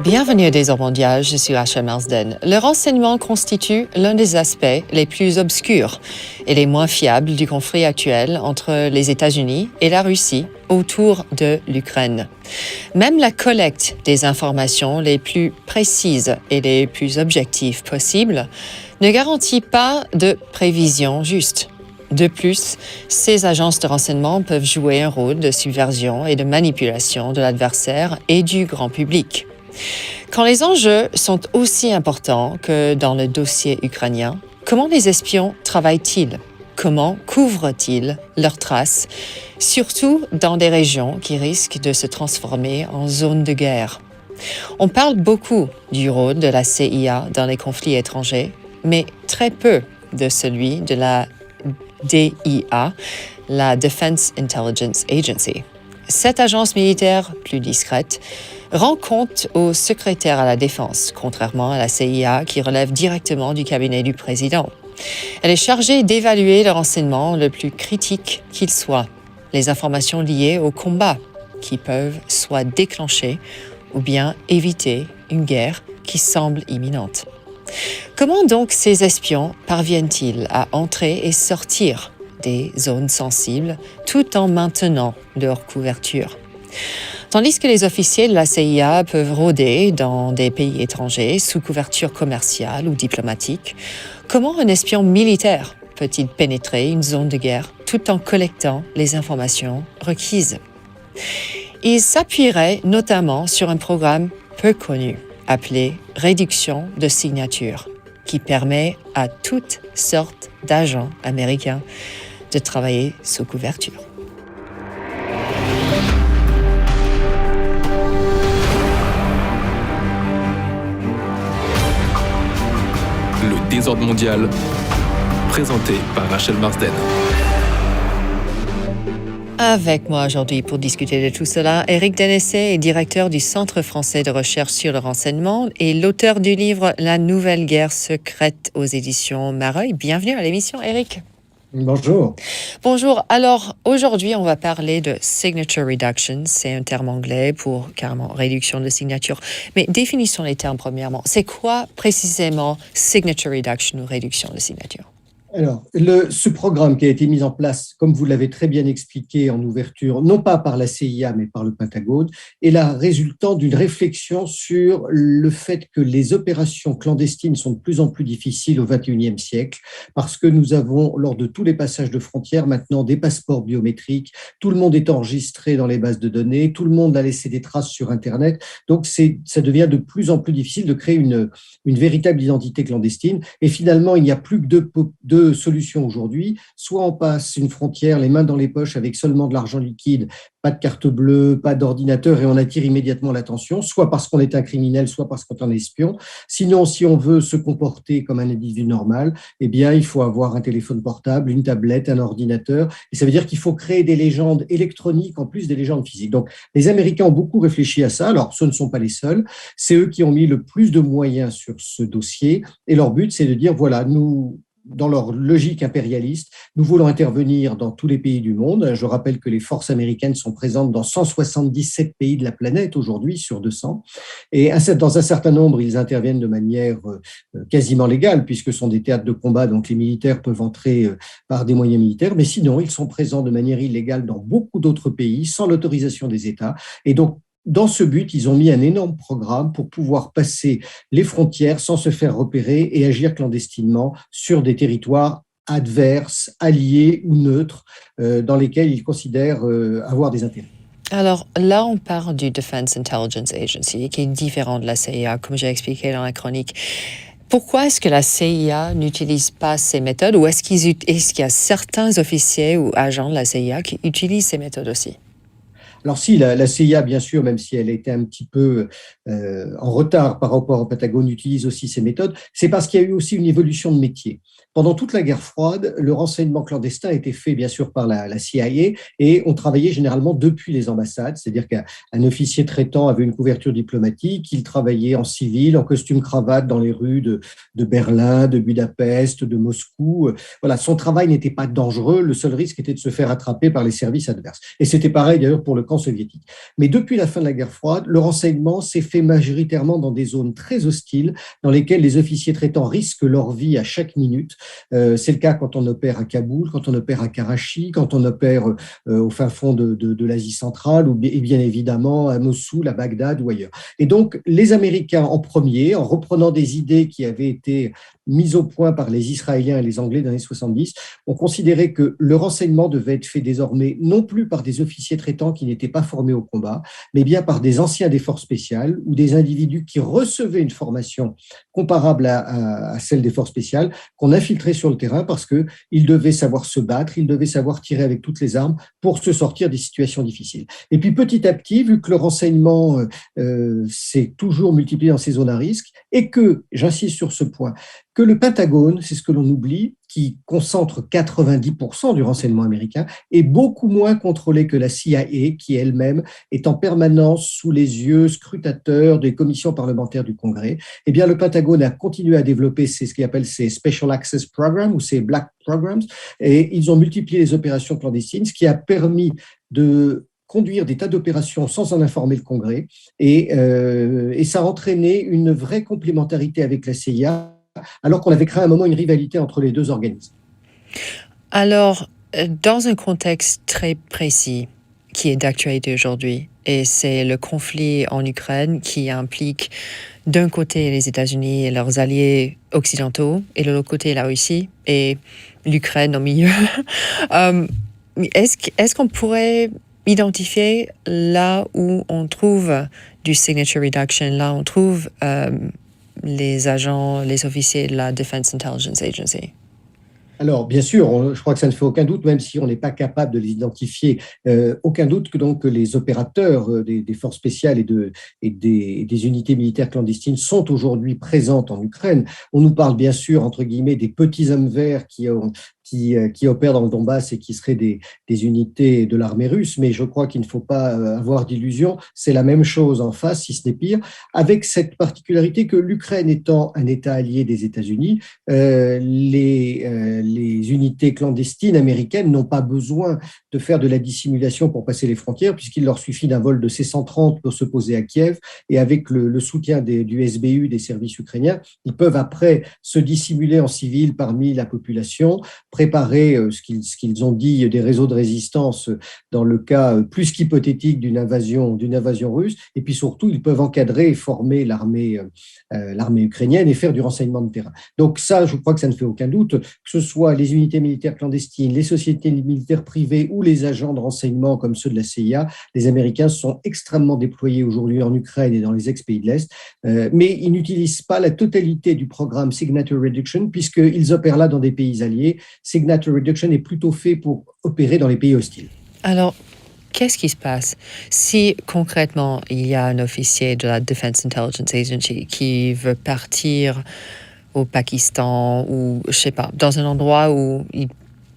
Bienvenue à Désordre mondial, je suis Rachel Marsden. Le renseignement constitue l'un des aspects les plus obscurs et les moins fiables du conflit actuel entre les États-Unis et la Russie autour de l'Ukraine. Même la collecte des informations les plus précises et les plus objectives possibles ne garantit pas de prévision juste. De plus, ces agences de renseignement peuvent jouer un rôle de subversion et de manipulation de l'adversaire et du grand public. Quand les enjeux sont aussi importants que dans le dossier ukrainien, comment les espions travaillent-ils? Comment couvrent-ils leurs traces, surtout dans des régions qui risquent de se transformer en zone de guerre? On parle beaucoup du rôle de la CIA dans les conflits étrangers, mais très peu de celui de la DIA, la Defense Intelligence Agency. Cette agence militaire plus discrète rend compte au secrétaire à la Défense, contrairement à la CIA qui relève directement du cabinet du président. Elle est chargée d'évaluer le renseignement le plus critique qu'il soit, les informations liées au combat qui peuvent soit déclencher ou bien éviter une guerre qui semble imminente. Comment donc ces espions parviennent-ils à entrer et sortir des zones sensibles tout en maintenant leur couverture? Tandis que les officiers de la CIA peuvent rôder dans des pays étrangers sous couverture commerciale ou diplomatique, comment un espion militaire peut-il pénétrer une zone de guerre tout en collectant les informations requises? Il s'appuierait notamment sur un programme peu connu appelé réduction de signature, qui permet à toutes sortes d'agents américains de travailler sous couverture. Le Désordre mondial, présenté par Rachel Marsden. Avec moi aujourd'hui pour discuter de tout cela, Éric Denessé est directeur du Centre français de recherche sur le renseignement et l'auteur du livre La nouvelle guerre secrète aux éditions Mareuil. Bienvenue à l'émission, Éric. Bonjour. Bonjour. Alors, aujourd'hui, on va parler de signature reduction. C'est un terme anglais pour carrément réduction de signature. Mais définissons les termes premièrement. C'est quoi précisément signature reduction ou réduction de signature? Alors, ce programme qui a été mis en place, comme vous l'avez très bien expliqué en ouverture, non pas par la CIA, mais par le Pentagone, est la résultant d'une réflexion sur le fait que les opérations clandestines sont de plus en plus difficiles au XXIe siècle, parce que nous avons, lors de tous les passages de frontières, maintenant des passeports biométriques, tout le monde est enregistré dans les bases de données, tout le monde a laissé des traces sur Internet, donc ça devient de plus en plus difficile de créer une véritable identité clandestine, et finalement, il n'y a plus que deux solutions aujourd'hui. Soit on passe une frontière les mains dans les poches avec seulement de l'argent liquide, pas de carte bleue, pas d'ordinateur et on attire immédiatement l'attention, soit parce qu'on est un criminel, soit parce qu'on est un espion. Sinon, si on veut se comporter comme un individu normal, eh bien, il faut avoir un téléphone portable, une tablette, un ordinateur. Et ça veut dire qu'il faut créer des légendes électroniques en plus des légendes physiques. Donc, les Américains ont beaucoup réfléchi à ça. Alors, ce ne sont pas les seuls. C'est eux qui ont mis le plus de moyens sur ce dossier. Et leur but, c'est de dire, voilà, nous, dans leur logique impérialiste, nous voulons intervenir dans tous les pays du monde. Je rappelle que les forces américaines sont présentes dans 177 pays de la planète aujourd'hui sur 200. Et dans un certain nombre, ils interviennent de manière quasiment légale, puisque ce sont des théâtres de combat, donc les militaires peuvent entrer par des moyens militaires. Mais sinon, ils sont présents de manière illégale dans beaucoup d'autres pays, sans l'autorisation des États. Et donc, dans ce but, ils ont mis un énorme programme pour pouvoir passer les frontières sans se faire repérer et agir clandestinement sur des territoires adverses, alliés ou neutres, dans lesquels ils considèrent avoir des intérêts. Alors là, on parle du Defense Intelligence Agency, qui est différent de la CIA, comme j'ai expliqué dans la chronique. Pourquoi est-ce que la CIA n'utilise pas ces méthodes ou est-ce qu'il y a certains officiers ou agents de la CIA qui utilisent ces méthodes aussi? Alors si, la CIA, bien sûr, même si elle était un petit peu en retard par rapport au Pentagone, utilise aussi ces méthodes, c'est parce qu'il y a eu aussi une évolution de métier. Pendant toute la guerre froide, le renseignement clandestin a été fait bien sûr par la CIA et on travaillait généralement depuis les ambassades, c'est-à-dire qu'un officier traitant avait une couverture diplomatique, il travaillait en civil, en costume-cravate dans les rues de Berlin, de Budapest, de Moscou. Voilà, son travail n'était pas dangereux, le seul risque était de se faire attraper par les services adverses. Et c'était pareil d'ailleurs pour le camp camp soviétique. Mais depuis la fin de la guerre froide, le renseignement s'est fait majoritairement dans des zones très hostiles, dans lesquelles les officiers traitants risquent leur vie à chaque minute. C'est le cas quand on opère à Kaboul, quand on opère à Karachi, quand on opère au fin fond de l'Asie centrale, et bien évidemment à Mossoul, à Bagdad ou ailleurs. Et donc, les Américains en premier, en reprenant des idées qui avaient été mises au point par les Israéliens et les Anglais dans les années 70, ont considéré que le renseignement devait être fait désormais non plus par des officiers traitants qui n'étaient pas formés au combat, mais bien par des anciens des forces spéciales ou des individus qui recevaient une formation comparable à celle des forces spéciales, qu'on infiltrait sur le terrain parce qu'ils devaient savoir se battre, ils devaient savoir tirer avec toutes les armes pour se sortir des situations difficiles. Et puis petit à petit, vu que le renseignement s'est toujours multiplié dans ces zones à risque et que, j'insiste sur ce point, que le Pentagone, c'est ce que l'on oublie, qui concentre 90% du renseignement américain, est beaucoup moins contrôlé que la CIA, qui elle-même est en permanence sous les yeux scrutateurs des commissions parlementaires du Congrès. Eh bien, le Pentagone a continué à développer ce qu'il appelle ses Special Access Programs ou ses Black Programs, et ils ont multiplié les opérations clandestines, ce qui a permis de conduire des tas d'opérations sans en informer le Congrès, et ça a entraîné une vraie complémentarité avec la CIA, alors qu'on avait créé à un moment une rivalité entre les deux organismes. Alors, dans un contexte très précis qui est d'actualité aujourd'hui, et c'est le conflit en Ukraine qui implique d'un côté les États-Unis et leurs alliés occidentaux, et de l'autre côté la Russie et l'Ukraine au milieu. Est-ce qu'on pourrait identifier là où on trouve du signature reduction, là où on trouve les agents, les officiers de la Defense Intelligence Agency? Alors, bien sûr, je crois que ça ne fait aucun doute, même si on n'est pas capable de les identifier, aucun doute que donc les opérateurs des forces spéciales et des unités militaires clandestines sont aujourd'hui présentes en Ukraine. On nous parle bien sûr, entre guillemets, des petits hommes verts qui opèrent dans le Donbass et qui seraient des unités de l'armée russe, mais je crois qu'il ne faut pas avoir d'illusions. C'est la même chose en face, si ce n'est pire, avec cette particularité que l'Ukraine étant un État allié des États-Unis, les unités clandestines américaines n'ont pas besoin de faire de la dissimulation pour passer les frontières, puisqu'il leur suffit d'un vol de C-130 pour se poser à Kiev, et avec le soutien du SBU, des services ukrainiens, ils peuvent après se dissimuler en civil parmi la population, préparer ce qu'ils ont dit des réseaux de résistance dans le cas plus qu'hypothétique d'une invasion russe, et puis surtout ils peuvent encadrer et former l'armée ukrainienne et faire du renseignement de terrain. Donc ça, je crois que ça ne fait aucun doute, que ce soit les unités militaires clandestines, les sociétés militaires privées ou les agents de renseignement comme ceux de la CIA, les Américains sont extrêmement déployés aujourd'hui en Ukraine et dans les ex-pays de l'Est, mais ils n'utilisent pas la totalité du programme Signature Reduction puisqu'ils opèrent là dans des pays alliés. Signature Reduction est plutôt fait pour opérer dans les pays hostiles. Alors, qu'est-ce qui se passe si concrètement il y a un officier de la Defense Intelligence Agency qui veut partir au Pakistan ou, je sais pas, dans un endroit où il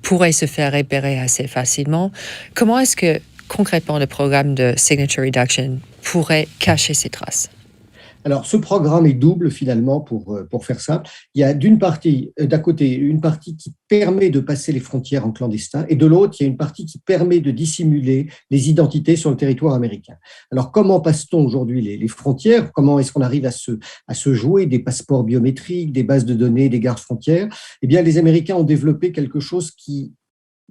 pourrait se faire repérer assez facilement? Comment est-ce que concrètement le programme de Signature Reduction pourrait cacher ses traces? Alors, ce programme est double finalement pour faire simple. Il y a d'un côté, une partie qui permet de passer les frontières en clandestin et de l'autre, il y a une partie qui permet de dissimuler les identités sur le territoire américain. Alors, comment passe-t-on aujourd'hui les frontières? Comment est-ce qu'on arrive à se jouer des passeports biométriques, des bases de données, des gardes-frontières? Eh bien, les Américains ont développé quelque chose qui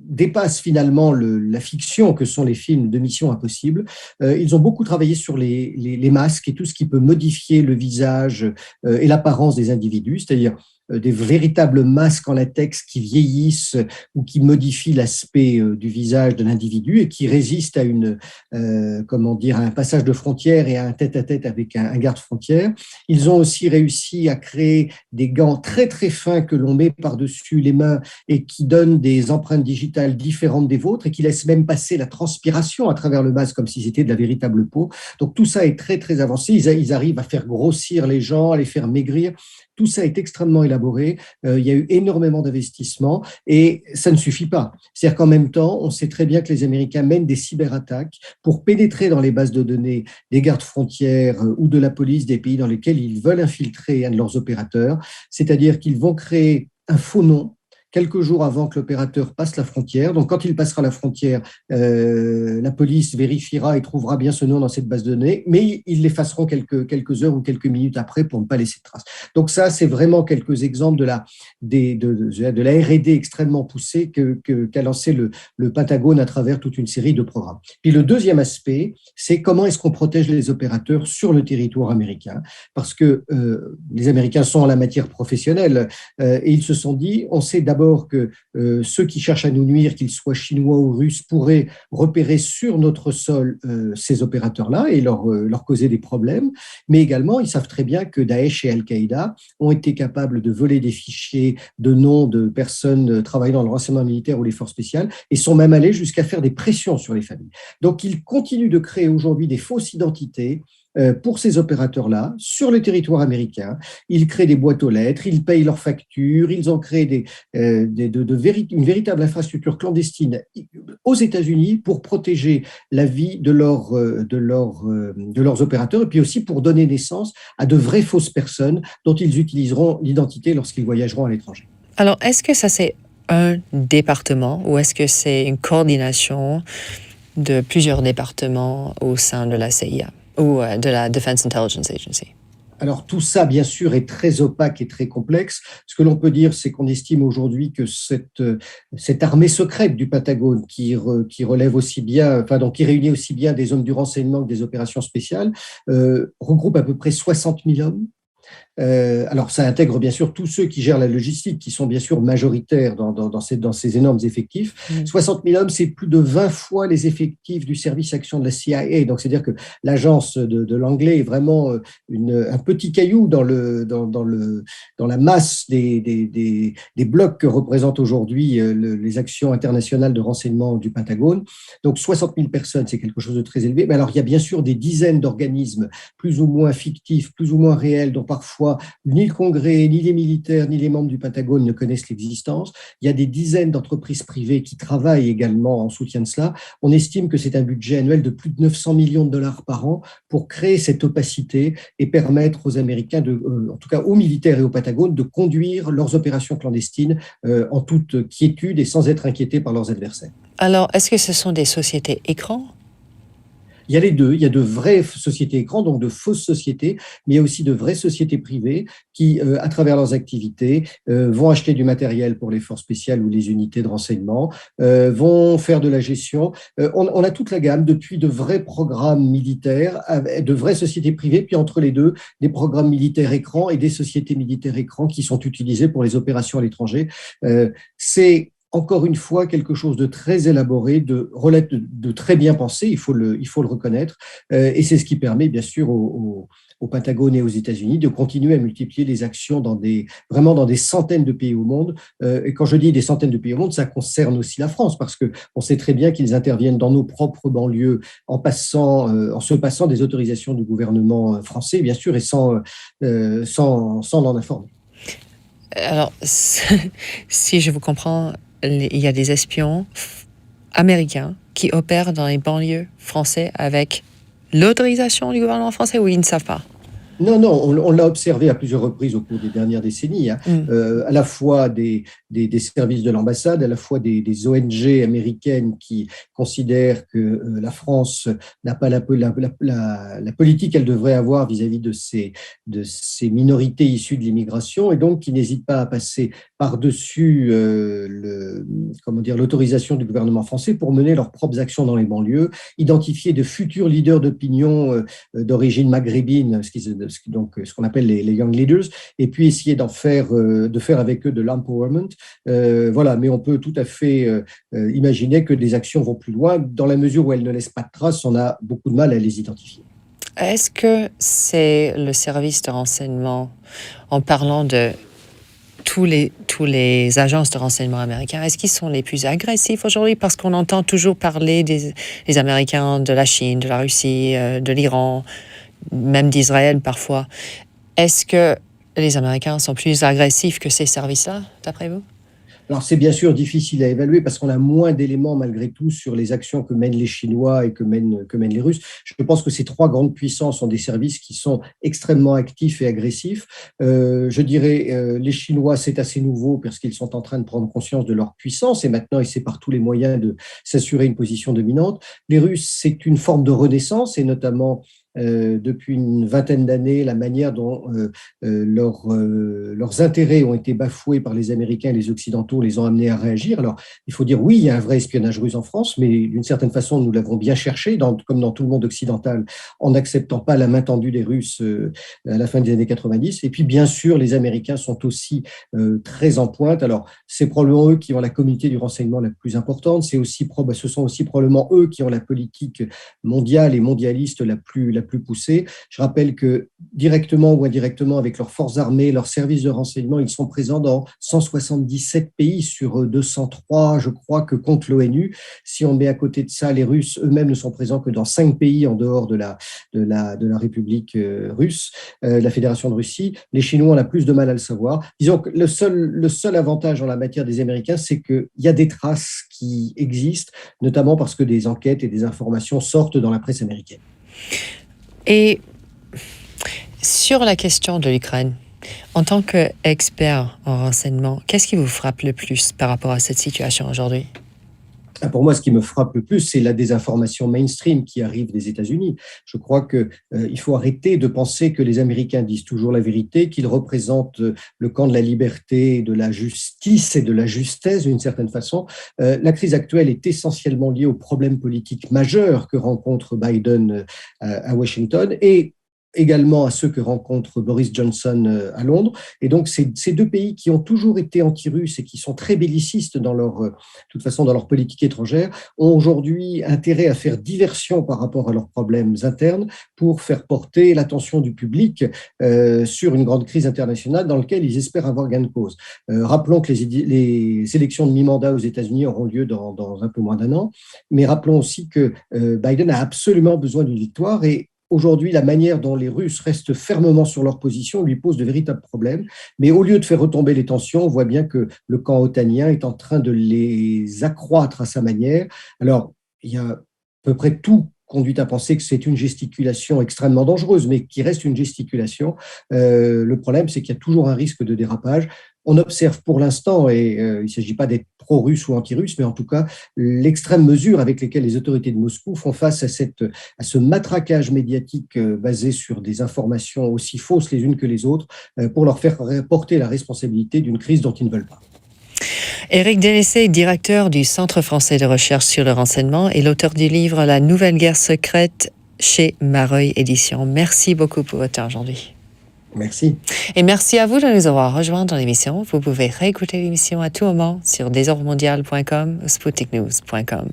dépasse finalement la fiction que sont les films de Mission Impossible. Ils ont beaucoup travaillé sur les masques et tout ce qui peut modifier le visage et l'apparence des individus, c'est-à-dire des véritables masques en latex qui vieillissent ou qui modifient l'aspect du visage de l'individu et qui résistent à à un passage de frontière et à un tête-à-tête avec un garde-frontière. Ils ont aussi réussi à créer des gants très très fins que l'on met par-dessus les mains et qui donnent des empreintes digitales différentes des vôtres et qui laissent même passer la transpiration à travers le masque comme si c'était de la véritable peau. Donc tout ça est très très avancé. Ils arrivent à faire grossir les gens, à les faire maigrir. Tout ça est extrêmement élaboré. Il y a eu énormément d'investissements et ça ne suffit pas. C'est-à-dire qu'en même temps, on sait très bien que les Américains mènent des cyberattaques pour pénétrer dans les bases de données des gardes-frontières ou de la police des pays dans lesquels ils veulent infiltrer un de leurs opérateurs. C'est-à-dire qu'ils vont créer un faux nom quelques jours avant que l'opérateur passe la frontière. Donc, quand il passera la frontière, la police vérifiera et trouvera bien ce nom dans cette base de données, mais ils l'effaceront quelques heures ou quelques minutes après pour ne pas laisser de traces. Donc ça, c'est vraiment quelques exemples de la R&D extrêmement poussée qu'a lancé le Pentagone à travers toute une série de programmes. Puis le deuxième aspect, c'est comment est-ce qu'on protège les opérateurs sur le territoire américain, parce que les Américains sont en la matière professionnelle et ils se sont dit, on sait d'abord que ceux qui cherchent à nous nuire, qu'ils soient chinois ou russes, pourraient repérer sur notre sol ces opérateurs-là et leur causer des problèmes, mais également, ils savent très bien que Daesh et Al-Qaïda ont été capables de voler des fichiers de noms de personnes travaillant dans le renseignement militaire ou les forces spéciales et sont même allés jusqu'à faire des pressions sur les familles. Donc, ils continuent de créer aujourd'hui des fausses identités pour ces opérateurs-là sur le territoire américain. Ils créent des boîtes aux lettres, ils payent leurs factures, ils ont créé une véritable infrastructure clandestine aux États-Unis pour protéger la vie de leurs opérateurs et puis aussi pour donner naissance à de vraies fausses personnes dont ils utiliseront l'identité lorsqu'ils voyageront à l'étranger. Alors, est-ce que ça c'est un département ou est-ce que c'est une coordination de plusieurs départements au sein de la CIA ou de la Defense Intelligence Agency? Alors tout ça, bien sûr, est très opaque et très complexe. Ce que l'on peut dire, c'est qu'on estime aujourd'hui que cette armée secrète du Pentagone, qui relève aussi bien, enfin donc qui réunit aussi bien des hommes du renseignement que des opérations spéciales, regroupe à peu près 60 000 hommes. Alors, ça intègre bien sûr tous ceux qui gèrent la logistique, qui sont bien sûr majoritaires dans ces énormes effectifs. 60 000 hommes, c'est plus de 20 fois les effectifs du service action de la CIA. Donc, c'est-à-dire que l'agence de l'anglais est vraiment un petit caillou dans la masse des blocs que représentent aujourd'hui les actions internationales de renseignement du Pentagone. Donc, 60 000 personnes, c'est quelque chose de très élevé. Mais alors, il y a bien sûr des dizaines d'organismes plus ou moins fictifs, plus ou moins réels, dont parfois ni le Congrès, ni les militaires, ni les membres du Pentagone ne connaissent l'existence. Il y a des dizaines d'entreprises privées qui travaillent également en soutien de cela. On estime que c'est un budget annuel de plus de 900 millions de dollars par an pour créer cette opacité et permettre aux Américains, en tout cas aux militaires et au Pentagone, de conduire leurs opérations clandestines en toute quiétude et sans être inquiétés par leurs adversaires. Alors, est-ce que ce sont des sociétés écrans? Il y a les deux. Il y a de vraies sociétés écrans, donc de fausses sociétés, mais il y a aussi de vraies sociétés privées qui, à travers leurs activités, vont acheter du matériel pour les forces spéciales ou les unités de renseignement, vont faire de la gestion. On a toute la gamme, depuis de vrais programmes militaires, de vraies sociétés privées, puis entre les deux, des programmes militaires écrans et des sociétés militaires écrans qui sont utilisées pour les opérations à l'étranger. C'est encore une fois, quelque chose de très élaboré, de très bien pensé, il faut le reconnaître. Et c'est ce qui permet, bien sûr, au Pentagone et aux États-Unis de continuer à multiplier les actions vraiment dans des centaines de pays au monde. Et quand je dis des centaines de pays au monde, ça concerne aussi la France, parce qu'on sait très bien qu'ils interviennent dans nos propres banlieues en se passant des autorisations du gouvernement français, bien sûr, et sans l'en informer. Alors, si je vous comprends, il y a des espions américains qui opèrent dans les banlieues françaises avec l'autorisation du gouvernement français ou ils ne savent pas? Non, on l'a observé à plusieurs reprises au cours des dernières décennies, à la fois des services de l'ambassade, à la fois des ONG américaines qui considèrent que la France n'a pas la politique qu'elle devrait avoir vis-à-vis de ces minorités issues de l'immigration et donc qui n'hésitent pas à passer par-dessus l'autorisation du gouvernement français pour mener leurs propres actions dans les banlieues, identifier de futurs leaders d'opinion d'origine maghrébine, ce qu'on appelle les young leaders, et puis essayer de faire avec eux de l'empowerment. Voilà, mais on peut tout à fait imaginer que des actions vont plus loin. Dans la mesure où elles ne laissent pas de traces, on a beaucoup de mal à les identifier. Est-ce que c'est le service de renseignement, en parlant de tous les agences de renseignement américains, est-ce qu'ils sont les plus agressifs aujourd'hui? Parce qu'on entend toujours parler des Américains de la Chine, de la Russie, de l'Iran, même d'Israël parfois. Est-ce que les Américains sont plus agressifs que ces services-là, d'après vous? Alors, c'est bien sûr difficile à évaluer parce qu'on a moins d'éléments malgré tout sur les actions que mènent les Chinois et que mènent les Russes. Je pense que ces trois grandes puissances ont des services qui sont extrêmement actifs et agressifs. Je dirais, les Chinois, c'est assez nouveau parce qu'ils sont en train de prendre conscience de leur puissance et maintenant, ils essaient par tous les moyens de s'assurer une position dominante. Les Russes, c'est une forme de renaissance et notamment depuis une vingtaine d'années, la manière dont leurs intérêts ont été bafoués par les Américains et les Occidentaux les ont amenés à réagir. Alors, il faut dire, oui, il y a un vrai espionnage russe en France, mais d'une certaine façon, nous l'avons bien cherché, comme dans tout le monde occidental, en n'acceptant pas la main tendue des Russes à la fin des années 90. Et puis, bien sûr, les Américains sont aussi très en pointe. Alors, c'est probablement eux qui ont la communauté du renseignement la plus importante. Ce sont aussi probablement eux qui ont la politique mondiale et mondialiste la plus poussée. Je rappelle que directement ou indirectement, avec leurs forces armées, leurs services de renseignement, ils sont présents dans 177 pays sur 203, je crois, que compte l'ONU. Si on met à côté de ça, les Russes eux-mêmes ne sont présents que dans 5 pays en dehors de la République russe, la Fédération de Russie. Les Chinois ont plus de mal à le savoir. Disons que le seul avantage en la matière des Américains, c'est qu'il y a des traces qui existent, notamment parce que des enquêtes et des informations sortent dans la presse américaine. Et sur la question de l'Ukraine, en tant qu'expert en renseignement, qu'est-ce qui vous frappe le plus par rapport à cette situation aujourd'hui? Pour moi, ce qui me frappe le plus, c'est la désinformation mainstream qui arrive des États-Unis. Je crois qu'il faut arrêter de penser que les Américains disent toujours la vérité, qu'ils représentent le camp de la liberté, de la justice et de la justesse d'une certaine façon. La crise actuelle est essentiellement liée aux problèmes politiques majeurs que rencontre Biden à Washington et également à ceux que rencontre Boris Johnson à Londres. Et donc, ces deux pays qui ont toujours été anti-russes et qui sont très bellicistes dans leur politique étrangère, ont aujourd'hui intérêt à faire diversion par rapport à leurs problèmes internes pour faire porter l'attention du public sur une grande crise internationale dans laquelle ils espèrent avoir gain de cause. Rappelons que les élections de mi-mandat aux États-Unis auront lieu dans un peu moins d'un an, mais rappelons aussi que Biden a absolument besoin d'une victoire et aujourd'hui, la manière dont les Russes restent fermement sur leur position lui pose de véritables problèmes. Mais au lieu de faire retomber les tensions, on voit bien que le camp otanien est en train de les accroître à sa manière. Alors, il y a à peu près tout conduit à penser que c'est une gesticulation extrêmement dangereuse, mais qui reste une gesticulation. Le problème, c'est qu'il y a toujours un risque de dérapage. On observe pour l'instant, et il ne s'agit pas d'être pro-russe ou anti-russe, mais en tout cas, l'extrême mesure avec lesquelles les autorités de Moscou font face à ce matraquage médiatique basé sur des informations aussi fausses les unes que les autres, pour leur faire porter la responsabilité d'une crise dont ils ne veulent pas. Éric Délaissé, directeur du Centre français de recherche sur le renseignement et l'auteur du livre La nouvelle guerre secrète chez Mareuil Éditions. Merci beaucoup pour votre temps aujourd'hui. Merci. Et merci à vous de nous avoir rejoints dans l'émission. Vous pouvez réécouter l'émission à tout moment sur desordremondial.com ou sputniknews.com.